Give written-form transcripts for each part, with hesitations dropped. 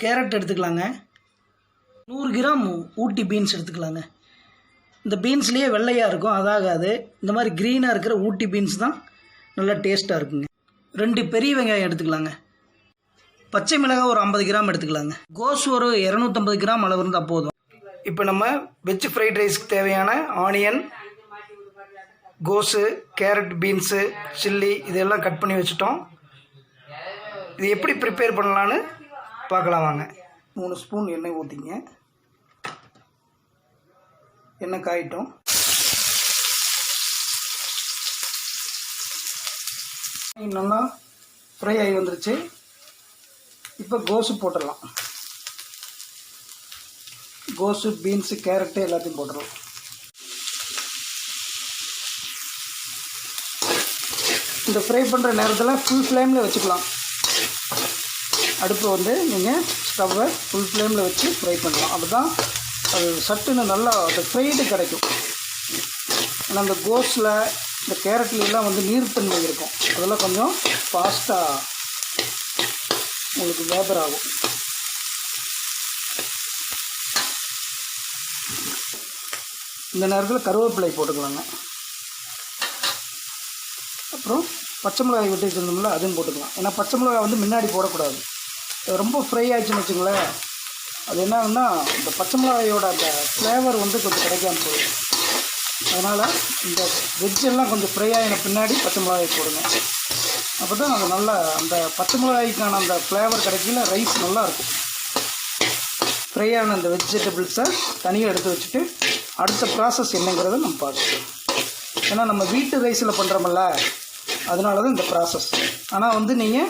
Carrot எடுத்துக்கலாங்க. 100 gram ஊட்டி beans எடுத்துக்கலாங்க. இந்த பீன்ஸ்லேயே வெள்ளையாக இருக்கும், அதாகாது. இந்த மாதிரி க்ரீனாக இருக்கிற ஊட்டி பீன்ஸ் தான் நல்லா டேஸ்ட்டாக இருக்குங்க. 2 பெரிய வெங்காயம் எடுத்துக்கலாங்க. பச்சை மிளகாய் ஒரு 50 கிராம் எடுத்துக்கலாங்க. கோஸ் ஒரு 250 கிராம் அளவு இருந்தால் போதும். இப்போ நம்ம வெஜ் ஃப்ரைட் ரைஸ்க்கு தேவையான ஆனியன், கோஸு, கேரட், பீன்ஸு, சில்லி இதெல்லாம் கட் பண்ணி வச்சுட்டோம். இது எப்படி ப்ரிப்பேர் பண்ணலான்னு பார்க்கலாம் வாங்க. 3 ஸ்பூன் எண்ணெய் ஊற்றிங்க. எண்ணெய் காயிட்டும். நல்லா ஃப்ரை ஆகி வந்துருச்சு. இப்போ கோஸு போட்டுடலாம். கோஸு, பீன்ஸு, கேரட்டு எல்லாத்தையும் போட்டுடலாம். இந்த ஃப்ரை பண்ணுற நேரத்தில் ஃபுல் ஃப்ளேமில் வச்சுக்கலாம். அடுப்பு வந்து நீங்கள் ஸ்டவ்வை ஃபுல் ஃப்ளேமில் வச்சு ஃப்ரை பண்ணலாம். அப்போ தான் அது சட்டுன்னு நல்லா அந்த ஃப்ரைடு கிடைக்கும். ஏன்னா அந்த கோஸில் இந்த கேரட்லாம் வந்து நீர்த்தன்மை இருக்கும். அதெல்லாம் கொஞ்சம் ஃபாஸ்ட்டாக உங்களுக்கு வேபர் ஆகும். இந்த நேரத்தில் கருவேப்பிலை போட்டுக்கலாங்க. அப்புறம் பச்சை மிளகாய் வெட்டி வச்சுருந்தோம்ல அதுவும் போட்டுக்கலாம். ஏன்னா பச்சை மிளகாய் வந்து முன்னாடி போடக்கூடாது. ரொம்ப ஃப்ரை ஆகிடுச்சுன்னு வச்சுங்களேன், அது என்னன்னா இந்த பச்சை மிளகாயோட அந்த ஃப்ளேவர் வந்து கொஞ்சம் கிடைக்காம போயிடும். அதனால் இந்த வெஜ்ஜெல்லாம் கொஞ்சம் ஃப்ரை ஆகின பின்னாடி பச்சை மிளகாய் போடுங்க. அப்போ தான் அது நல்லா அந்த பச்சை மிளகாய்க்கான அந்த ஃப்ளேவர் கிடைக்கல, ரைஸ் நல்லாயிருக்கும். ஃப்ரை ஆன அந்த வெஜிடபிள்ஸை தனியாக எடுத்து வச்சுட்டு அடுத்த ப்ராசஸ் என்னங்கிறத நம்ம பார்க்கலாம். ஏன்னா நம்ம வீட்டு ரைஸில் பண்ணுறோமில்ல, அதனால தான் இந்த ப்ராசஸ். ஆனால் வந்து நீங்கள்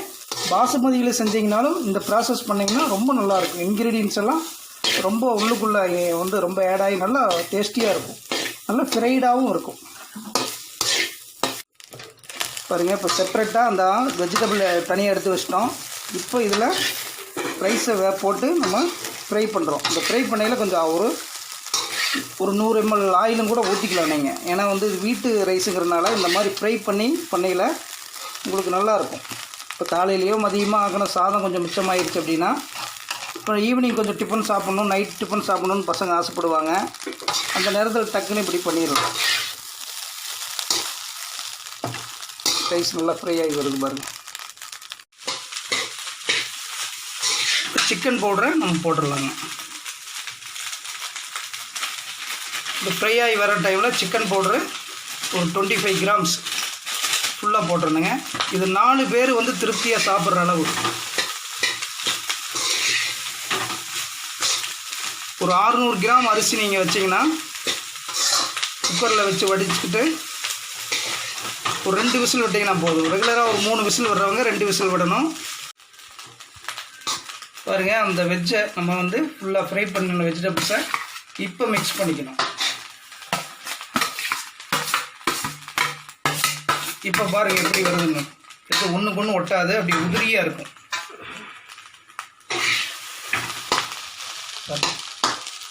பாசுமதியில் செஞ்சிங்கனாலும் இந்த ப்ராசஸ் பண்ணிங்கன்னா ரொம்ப நல்லாயிருக்கும். இன்க்ரீடியன்ஸ் எல்லாம் ரொம்ப உள்ளுக்குள்ளே வந்து ரொம்ப ஆட் ஆகி நல்லா டேஸ்டியாக இருக்கும், நல்லா ஃப்ரைடாகவும் இருக்கும். பாருங்கள், இப்போ செப்ரேட்டாக அந்த வெஜிடபிள் தனியாக எடுத்து வச்சிட்டோம். இப்போ இதில் ரைஸை போட்டு நம்ம ஃப்ரை பண்ணுறோம். இந்த ஃப்ரை பண்ணையில் கொஞ்சம் ஒரு 100 ml ஆயிலும் கூட ஊற்றிக்கலாம் நீங்கள். ஏன்னா வந்து வீட்டு ரைஸுங்கிறதுனால இந்த மாதிரி ஃப்ரை பண்ணையில் உங்களுக்கு நல்லாயிருக்கும். இப்போ காலையிலையோ மதியமாக ஆக்கின சாதம் கொஞ்சம் மிச்சமாகிடுச்சு அப்படின்னா, இப்போ ஈவினிங் கொஞ்சம் டிஃபன் சாப்பிட்ணும், நைட் டிஃபன் சாப்பிட்ணுன்னு பசங்க ஆசைப்படுவாங்க. அந்த நேரத்தில் டக்குன்னு இப்படி பண்ணிடலாம். ரைஸ் நல்லா ஃப்ரை ஆகி வருது பாருங்கள். சிக்கன் பவுடரை நம்ம போட்டுடலாங்க. இந்த ஃப்ரை ஆகி வர டைமில் சிக்கன் பவுட்ரு ஒரு 25 கிராம்ஸ் ஃபுல்லாக போட்டுருணுங்க. இது 4 பேர் வந்து திருப்தியாக சாப்பிட்ற அளவு. ஒரு 600 கிராம் அரிசி நீங்கள் வச்சிங்கன்னா குக்கரில் வச்சு வடிச்சுக்கிட்டு ஒரு 2 விசில் விட்டிங்கன்னா போதும். ரெகுலராக ஒரு 3 விசில் விடுறவங்க 2 விசில் விடணும். பாருங்கள், அந்த வெஜ்ஜை நம்ம வந்து ஃபுல்லாக ஃப்ரை பண்ணின வெஜிடபிள்ஸை இப்போ மிக்ஸ் பண்ணிக்கணும். இப்போ பாருங்கள் எப்படி வருதுன்னு. இது ஒன்றுக்கு ஒன்று ஒட்டாது, அப்படி உதிரியாக இருக்கும்.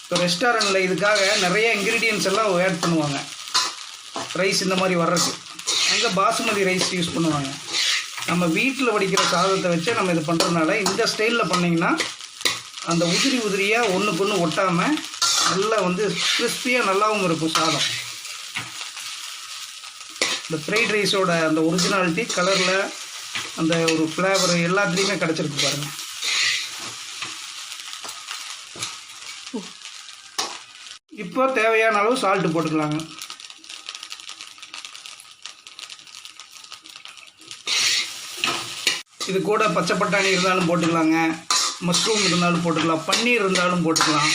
இப்போ ரெஸ்டாரண்ட்டில் இதுக்காக நிறைய இன்க்ரீடியன்ஸ் எல்லாம் ஆட் பண்ணுவாங்க ரைஸ் இந்த மாதிரி வர்றதுக்கு. அங்கே பாசுமதி ரைஸ் யூஸ் பண்ணுவாங்க. நம்ம வீட்டில் வடிக்கிற சாதத்தை வச்சு நம்ம இது பண்ணுறதுனால இந்த ஸ்டைலில் பண்ணிங்கன்னா அந்த உதிரியாக ஒன்றுக்கு ஒன்று ஒட்டாமல் நல்லா வந்து கிறிஸ்பியாக நல்லாவும் இருக்கும் சாதம். இந்த ஃப்ரைட் ரைஸோட அந்த ஒரிஜினாலிட்டி கலரில் அந்த ஒரு ஃப்ளேவர் எல்லாத்துலேயுமே கிடச்சிருக்கு பாருங்கள். இப்போ தேவையான அளவு சால்ட்டு போட்டுக்கலாங்க. இது கூட பச்சை பட்டாணி இருந்தாலும் போட்டுக்கலாங்க, மஷ்ரூம் இருந்தாலும் போட்டுக்கலாம், பன்னீர் இருந்தாலும் போட்டுக்கலாம்.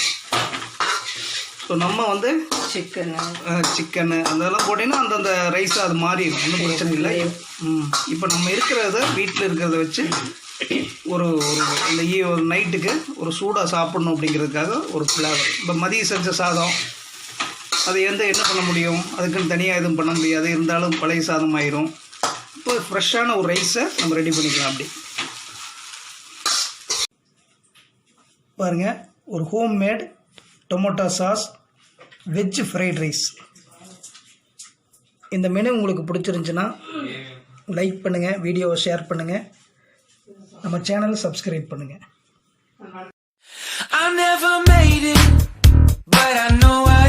ஸோ நம்ம வந்து சிக்கனு அதெல்லாம் போட்டிங்கன்னா அந்தந்த ரைஸை அது மாறிடும், ஒன்றும் பிரச்சனை இல்லை. இப்போ நம்ம இருக்கிறத வீட்டில் இருக்கிறத வச்சு ஒரு இந்த நைட்டுக்கு ஒரு சூடாக சாப்பிட்ணும் அப்படிங்கிறதுக்காக ஒரு ஃப்ளேவர். இப்போ மதியம் செஞ்ச சாதம் அது என்ன பண்ண முடியும், அதுக்குன்னு தனியாக எதுவும் பண்ண முடியாது, இருந்தாலும் பழைய சாதம் ஆயிரும். இப்போ ஃப்ரெஷ்ஷான ஒரு ரைஸை நம்ம ரெடி பண்ணிக்கலாம். அப்படி பாருங்கள், ஒரு homemade tomato sauce veg fried rice. இந்த மெனு உங்களுக்கு பிடிச்சிருந்துச்சுன்னா லைக் பண்ணுங்கள், வீடியோவை ஷேர் பண்ணுங்கள், நம்ம சேனலை சப்ஸ்கிரைப் பண்ணுங்கள். I never made it, but I know I